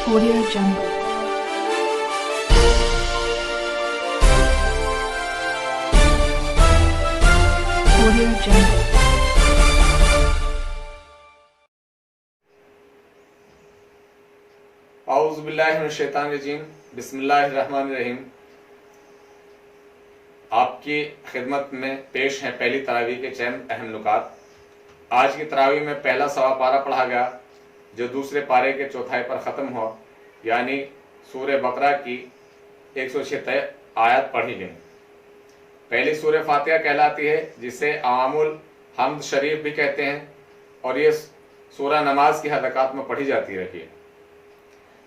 Audio Jungle. Audio Jungle. औज़ु बिल्लाहि मिनश शैतानिर रजीम, बिस्मिल्लाहिर रहमानिर रहीम। आपकी खिदमत में पेश हैं पहली तरावी के चंद अहम नुकात। आज की तरावी में पहला सवा पारा पढ़ा गया जो दूसरे पारे के चौथाई पर ख़त्म हो, यानी सूरह बकरा की 176 आयत पढ़ी गई। पहली सूरह फातिहा कहलाती है, जिसे अवामुल हम्द शरीफ भी कहते हैं, और ये सूरह नमाज की हर रकात में पढ़ी जाती रही है।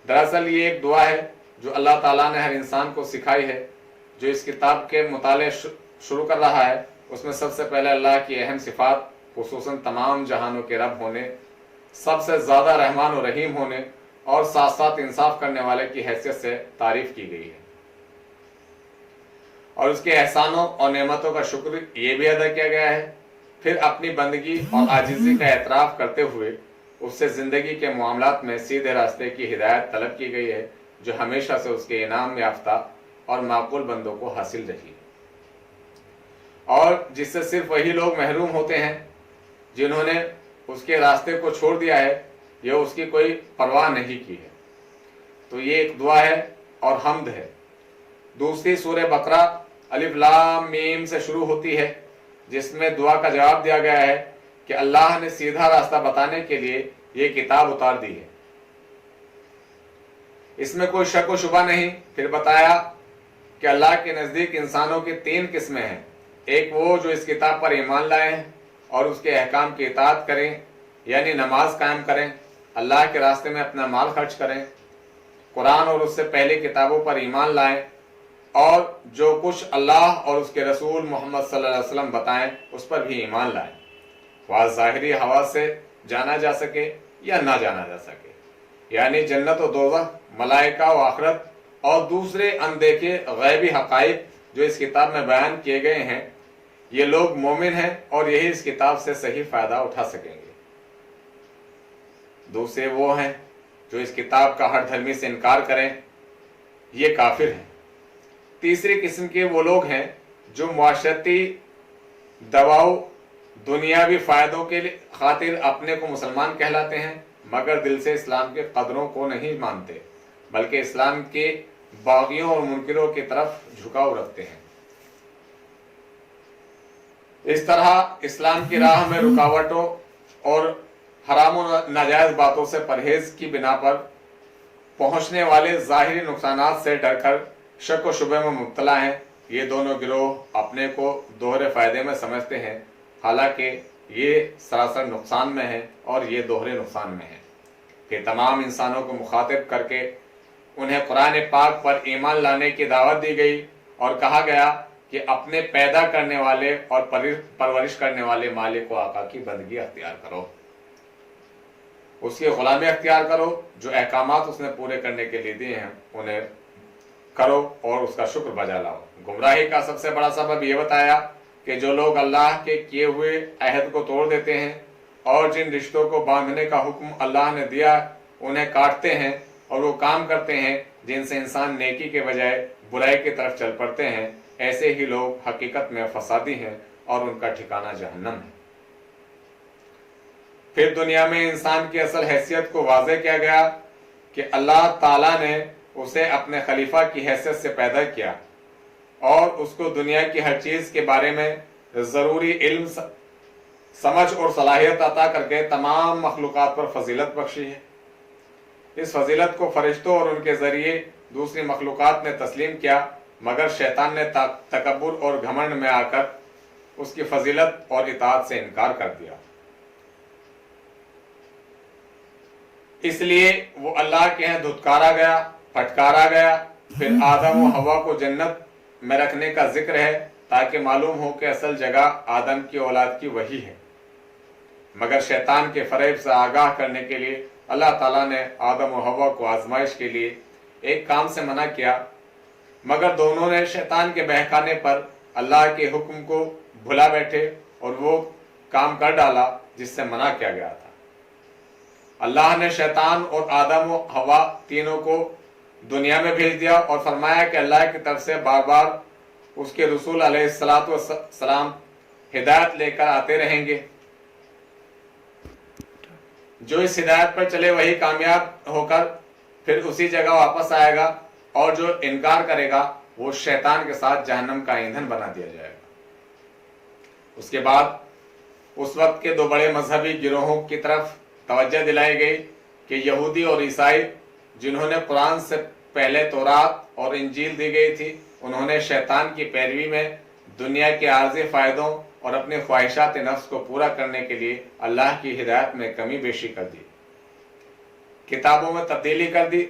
दरअसल ये एक दुआ है जो अल्लाह ताला ने हर इंसान को सिखाई है। जो इस किताब के मुताले शुरू कर रहा है, उसमें सबसे पहले अल्लाह की अहम सिफात, खुसूसन तमाम जहानों के रब होने, सबसे ज़्यादा रहमान और रहीम होने और साथ साथ इंसाफ करने वाले की हैसियत से तारीफ की गई है, और उसके एहसानों और नेमतों का शुक्र ये भी अदा किया गया है। फिर अपनी बंदगी और आजिज़ी का एतराफ़ करते हुए उससे ज़िंदगी के मामलात में सीधे रास्ते की हिदायत तलब की गई है, जो हमेशा से उसके इनाम याफ्ता और माकूल बंदों को हासिल रही है, और जिससे सिर्फ वही लोग महरूम होते हैं जिन्होंने उसके रास्ते को छोड़ दिया है या उसकी कोई परवाह नहीं की है। तो ये एक दुआ है और हम्द है। दूसरी सूरह बकरा अलिफ लाम मीम से शुरू होती है, जिसमें दुआ का जवाब दिया गया है कि अल्लाह ने सीधा रास्ता बताने के लिए ये किताब उतार दी है, इसमें कोई शक व शुबा नहीं। फिर बताया कि अल्लाह के नज़दीक इंसानों की 3 किस्में हैं। एक वो जो इस किताब पर ईमान लाए हैं और उसके अहकाम की इताअत करें, यानी नमाज कायम करें, अल्लाह के रास्ते में अपना माल खर्च करें, कुरान और उससे पहले किताबों पर ईमान लाएं, और जो कुछ अल्लाह और उसके रसूल मोहम्मद सल्लल्लाहु अलैहि वसल्लम बताएं उस पर भी ईमान लाएं, वह ज़ाहिरी हवा से जाना जा सके या ना जाना जा सके, यानी जन्नत और दोज़ख, मलाइका व आखिरत और दूसरे अनदेखे गैबी हक़ाइक़ जो इस किताब में बयान किए गए हैं। ये लोग मोमिन हैं और यही इस किताब से सही फ़ायदा उठा सकेंगे। दूसरे वो हैं जो इस किताब का हर धर्मी से इनकार करें, ये काफिर हैं। तीसरी किस्म के वो लोग हैं जो मुआशरती दबाव, दुनियावी फ़ायदों के लिए खातिर अपने को मुसलमान कहलाते हैं, मगर दिल से इस्लाम के कदरों को नहीं मानते, बल्कि इस्लाम के बागियों और मुनकिरों की तरफ झुकाव रखते हैं। इस तरह इस्लाम की राह में रुकावटों और हराम और नाजायज़ बातों से परहेज की बिना पर पहुंचने वाले ज़ाहिरी नुकसानात से डरकर शक व शुबे में मुब्तला हैं। ये दोनों गिरोह अपने को दोहरे फ़ायदे में समझते हैं, हालांकि ये सरासर नुकसान में है और ये दोहरे नुकसान में है। कि तमाम इंसानों को मुखातिब करके उन्हें कुरान पाक पर ईमान लाने की दावत दी गई और कहा गया कि अपने पैदा करने वाले और परवरिश करने वाले मालिक व आका की बंदगी अख्तियार करो, उसकी गुलामी अख्तियार करो, जो अहकामात उसने पूरे करने के लिए दिए हैं उन्हें करो और उसका शुक्र बजा लाओ। गुमराही का सबसे बड़ा सबब यह बताया कि जो लोग अल्लाह के किए हुए अहद को तोड़ देते हैं और जिन रिश्तों को बांधने का हुक्म अल्लाह ने दिया उन्हें काटते हैं, और वो काम करते हैं जिनसे इंसान नेकी के बजाय बुराई की तरफ चल पड़ते हैं, ऐसे ही लोग हकीकत में फसादी हैं और उनका ठिकाना जहन्नम है। फिर दुनिया में इंसान की असल हैसियत को वाज़ेह किया गया कि अल्लाह ताला ने उसे अपने खलीफा की हैसियत से पैदा किया और उसको दुनिया की हर चीज़ के बारे में ज़रूरी इल्म, समझ और सलाहियत अता करके तमाम मखलूक़ात पर फजीलत बख्शी है। इस फजीलत को फरिश्तों और उनके ज़रिए दूसरी मखलूक़ात ने तस्लीम किया, मगर शैतान ने तकब्बुर और घमंड में आकर उसकी फजीलत और इताअत से इनकार कर दिया। इसलिए वो अल्लाह के यहाँ धुतकारा गया, फटकारा गया। फिर आदम व हवा को जन्नत में रखने का जिक्र है ताकि मालूम हो कि असल जगह आदम की औलाद की वही है, मगर शैतान के फरेब से आगाह करने के लिए अल्लाह ताला ने आदम व हवा को आजमाइश के लिए एक काम से मना किया, मगर दोनों ने शैतान के बहकाने पर अल्लाह के हुक्म को भुला बैठे और वो काम कर डाला जिससे मना किया गया था। اللہ نے شیطان اور آدم و ہوا تینوں کو دنیا میں بھیج دیا اور فرمایا کہ اللہ کی طرف سے بار بار اس کے رسول علیہ الصلاۃ والسلام ہدایت لے کر آتے رہیں گے. جو اس ہدایت پر چلے وہی کامیاب ہو کر پھر اسی جگہ واپس آئے گا، اور جو انکار کرے گا وہ شیطان کے ساتھ جہنم کا ایندھن بنا دیا جائے گا. اس کے بعد اس وقت کے دو بڑے مذہبی گروہوں کی طرف توجہ دلائی گئی کہ یہودی اور عیسائی، جنہوں نے قرآن سے پہلے تورات اور انجیل دی گئی تھی، انہوں نے شیطان کی پیروی میں دنیا کے عارضی فائدوں اور اپنے خواہشات نفس کو پورا کرنے کے لیے اللہ کی ہدایت میں کمی بیشی کر دی، کتابوں میں تبدیلی کر دی،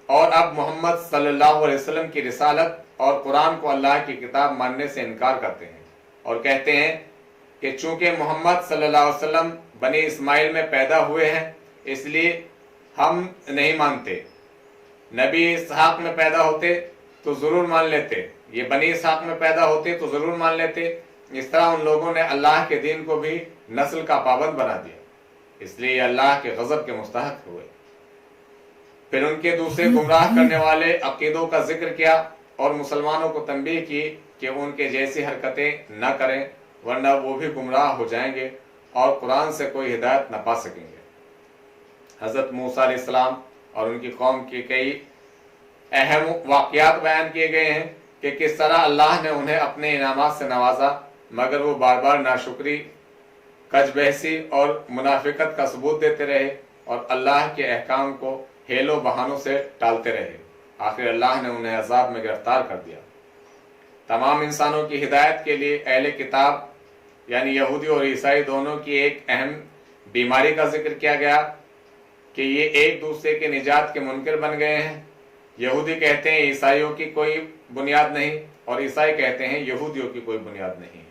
اور اب محمد صلی اللہ علیہ وسلم کی رسالت اور قرآن کو اللہ کی کتاب ماننے سے انکار کرتے ہیں، اور کہتے ہیں کہ چونکہ محمد صلی اللہ علیہ وسلم بنی اسماعیل میں پیدا ہوئے ہیں اس لیے ہم نہیں مانتے، نبی اسحاق میں پیدا ہوتے تو ضرور مان لیتے، یہ بنی اسحاق میں پیدا ہوتے تو ضرور مان لیتے. اس طرح ان لوگوں نے اللہ کے دین کو بھی نسل کا پابند بنا دیا، اس لیے یہ اللہ کے غضب کے مستحق ہوئے. پھر ان کے دوسرے گمراہ کرنے والے عقیدوں کا ذکر کیا اور مسلمانوں کو تنبیہ کی کہ ان کے جیسی حرکتیں نہ کریں ورنہ وہ بھی گمراہ ہو جائیں گے اور قرآن سے کوئی ہدایت نہ پا سکیں گے. حضرت موسیٰ علیہ السلام اور ان کی قوم کے کئی اہم واقعات بیان کیے گئے ہیں کہ کس طرح اللہ نے انہیں اپنے انعامات سے نوازا، مگر وہ بار بار ناشکری، کج بحثی اور منافقت کا ثبوت دیتے رہے اور اللہ کے احکام کو ہیل و بہانوں سے ٹالتے رہے. آخر اللہ نے انہیں عذاب میں گرفتار کر دیا. تمام انسانوں کی ہدایت کے لیے اہل کتاب یعنی یہودی اور عیسائی دونوں کی ایک اہم بیماری کا ذکر کیا گیا کہ یہ ایک دوسرے کے نجات کے منکر بن گئے ہیں. یہودی کہتے ہیں عیسائیوں کی کوئی بنیاد نہیں، اور عیسائی کہتے ہیں یہودیوں کی کوئی بنیاد نہیں.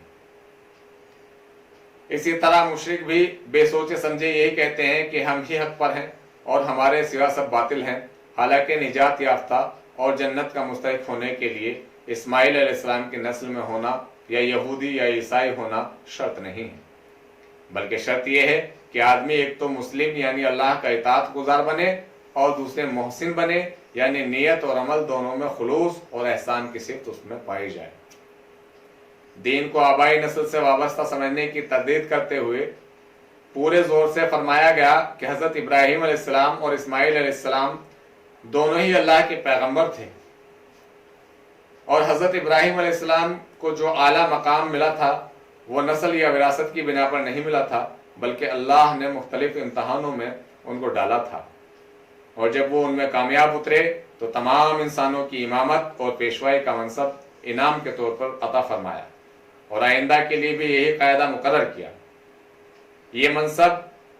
اسی طرح مشرک بھی بے سوچے سمجھے یہی کہتے ہیں کہ ہم ہی حق پر ہیں اور ہمارے سوا سب باطل ہیں، حالانکہ نجات یافتہ اور جنت کا مستحق ہونے کے لیے اسماعیل علیہ السلام کی نسل میں ہونا یا یہودی یا عیسائی ہونا شرط نہیں ہے، بلکہ شرط یہ ہے کہ آدمی ایک تو مسلم یعنی اللہ کا اطاعت گزار بنے اور دوسرے محسن بنے یعنی نیت اور عمل دونوں میں خلوص اور احسان کی صفت اس میں پائی جائے. دین کو آبائی نسل سے وابستہ سمجھنے کی تردید کرتے ہوئے پورے زور سے فرمایا گیا کہ حضرت ابراہیم علیہ السلام اور اسماعیل علیہ السلام دونوں ہی اللہ کے پیغمبر تھے، اور حضرت ابراہیم علیہ السلام کو جو اعلیٰ مقام ملا تھا وہ نسل یا وراثت کی بنا پر نہیں ملا تھا، بلکہ اللہ نے مختلف امتحانوں میں ان کو ڈالا تھا، اور جب وہ ان میں کامیاب اترے تو تمام انسانوں کی امامت اور پیشوائی کا منصب انعام کے طور پر عطا فرمایا، اور آئندہ کے لیے بھی یہی قاعدہ مقرر کیا. یہ منصب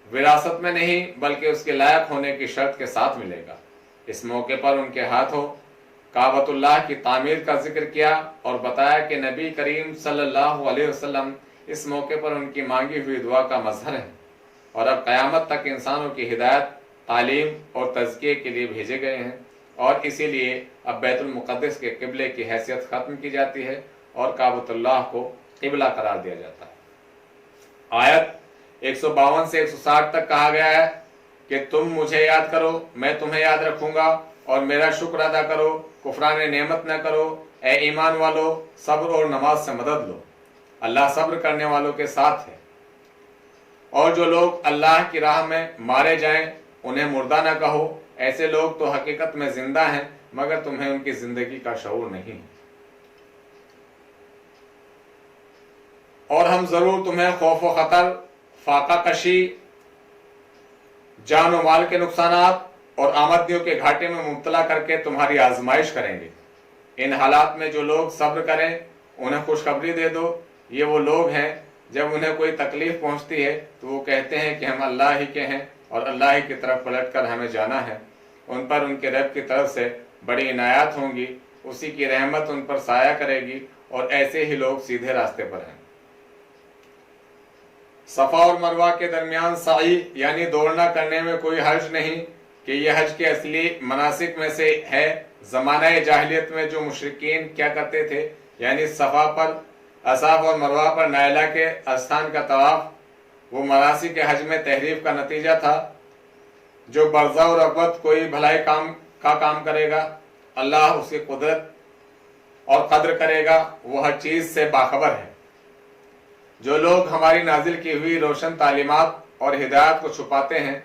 وراثت میں نہیں بلکہ اس کے لائق ہونے کی شرط کے ساتھ ملے گا. اس موقع پر ان کے ہاتھوں کعبۃ اللہ کی تعمیر کا ذکر کیا اور بتایا کہ نبی کریم صلی اللہ علیہ وسلم اس موقع پر ان کی مانگی ہوئی دعا کا مظہر ہے، اور اب قیامت تک انسانوں کی ہدایت، تعلیم اور تزکیے کے لیے بھیجے گئے ہیں، اور اسی لیے اب بیت المقدس کے قبلے کی حیثیت ختم کی جاتی ہے اور کعبۃ اللہ کو قبلہ قرار دیا جاتا ہے. آیت 152 سے 160 تک کہا گیا ہے کہ تم مجھے یاد کرو، میں تمہیں یاد رکھوں گا، اور میرا شکر ادا کرو، کفران نعمت نہ کرو. اے ایمان والو، صبر اور نماز سے مدد لو، اللہ صبر کرنے والوں کے ساتھ ہے. اور جو لوگ اللہ کی راہ میں مارے جائیں انہیں مردہ نہ کہو، ایسے لوگ تو حقیقت میں زندہ ہیں مگر تمہیں ان کی زندگی کا شعور نہیں. اور ہم ضرور تمہیں خوف و خطر، فاقہ کشی، جان و مال کے نقصانات اور آمدنیوں کے گھاٹے میں مبتلا کر کے تمہاری آزمائش کریں گے. ان حالات میں جو لوگ صبر کریں انہیں خوشخبری دے دو. یہ وہ لوگ ہیں جب انہیں کوئی تکلیف پہنچتی ہے تو وہ کہتے ہیں کہ ہم اللہ ہی کے ہیں اور اللہ ہی کی طرف پلٹ کر ہمیں جانا ہے. ان پر ان کے رب کی طرف سے بڑی عنایات ہوں گی، اسی کی رحمت ان پر سایہ کرے گی، اور ایسے ہی لوگ سیدھے راستے پر ہیں. صفا اور مروہ کے درمیان سعی یعنی دوڑنا کرنے میں کوئی حرج نہیں کہ یہ حج کے اصلی مناسک میں سے ہے. زمانہ جاہلیت میں جو مشرکین کیا کرتے تھے یعنی صفا پر اصحاب اور مروہ پر نائلہ کے استھان کا طواف، وہ مناسک حج میں تحریف کا نتیجہ تھا. जो बर्जा और रगबत कोई भलाई काम करेगा, अल्लाह उसकी कुदरत और कद्र करेगा, वो हर चीज से बाखबर है। जो लोग हमारी नाजिल की हुई रोशन तालीमात और हिदायत को छुपाते हैं,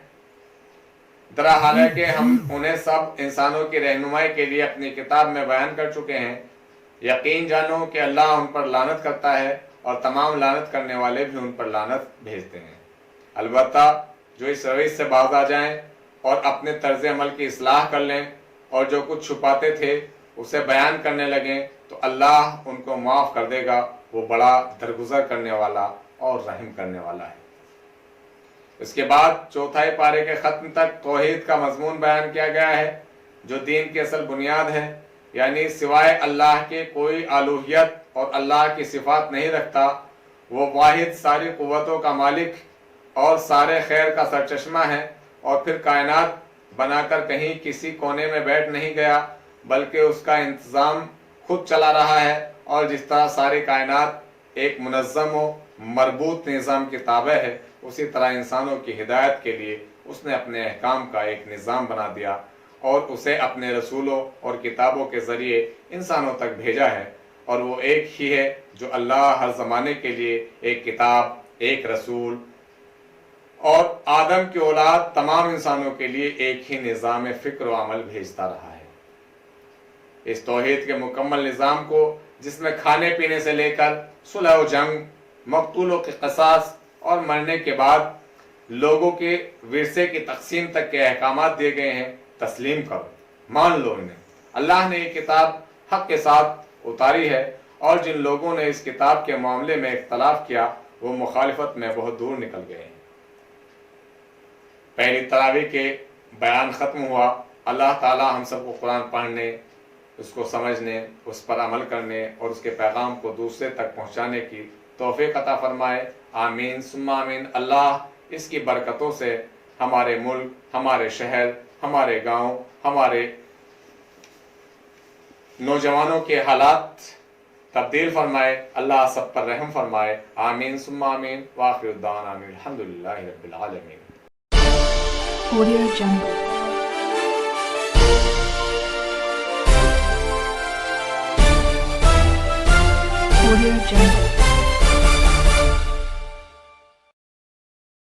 दरा हालांकि हम उन्हें सब इंसानों की रहनुमाई के लिए अपनी किताब में बयान कर चुके हैं। यकीन जानो कि अल्लाह उन पर लानत करता है और तमाम लानत करने वाले भी उन पर लानत भेजते हैं। अलबत्ता जो इस रवैश से बाज आ जाएं और अपने तर्ज अमल की इस्लाह कर लें और जो कुछ छुपाते थे उसे बयान करने लगें तो अल्लाह उनको माफ़ कर देगा। वो बड़ा दरगुजर करने वाला और रहम करने वाला है। इसके बाद चौथाई पारे के ख़त्म तक तौहीद का मजमून बयान किया गया है, जो दीन की असल बुनियाद है, यानी सिवाय अल्लाह के कोई आलूहियत और अल्लाह की सिफात नहीं रखता। वो वाहिद सारी कुव्वतों का मालिक और सारे खैर का सरचश्मा है। और फिर कायनात बनाकर कहीं किसी कोने में बैठ नहीं गया, बल्कि उसका इंतज़ाम खुद चला रहा है। और जिस तरह सारी कायनात एक मुनज़्ज़म व मरबूत निज़ाम की ताबे है, उसी तरह इंसानों की हिदायत के लिए उसने अपने अहकाम का एक निज़ाम बना दिया और उसे अपने रसूलों और किताबों के ज़रिए इंसानों तक भेजा है। और वो एक ही है जो अल्लाह हर ज़माने के लिए एक किताब, एक रसूल और आदम की औलाद तमाम इंसानों के लिए एक ही निज़ाम फ़िक्र व अमल भेजता रहा है। इस तौहीद के मुकम्मल निज़ाम को, जिसमें खाने पीने से लेकर सुलह व जंग, मकतूलों के क़सास और मरने के बाद लोगों के विरसे की तकसीम तक के अहकामात दिए गए हैं, तस्लीम करो, मान लो इन्हें। अल्लाह ने ये किताब हक़ के साथ उतारी है और जिन लोगों ने इस किताब के मामले में इख्तलाफ किया वो मुखालिफत में बहुत दूर निकल गए हैं। पहली तरावी के बयान ख़त्म हुआ। अल्लाह ताला हम सबको कुरान पढ़ने, उसको समझने, उस पर अमल करने और उसके पैगाम को दूसरे तक पहुँचाने की तौफीक अता फरमाए। आमीन सुम्मा आमीन। अल्लाह इसकी बरकतों से हमारे मुल्क, हमारे शहर, हमारे गांव, हमारे नौजवानों के हालात तब्दील फरमाए। अल्लाह सब पर रहम फरमाए। आमीन सुम्मा आमीन। वाखिर दावाना अनिल हम्दुलिल्लाहि रब्बिल आलमीन। Audio Jungle. Audio Jungle.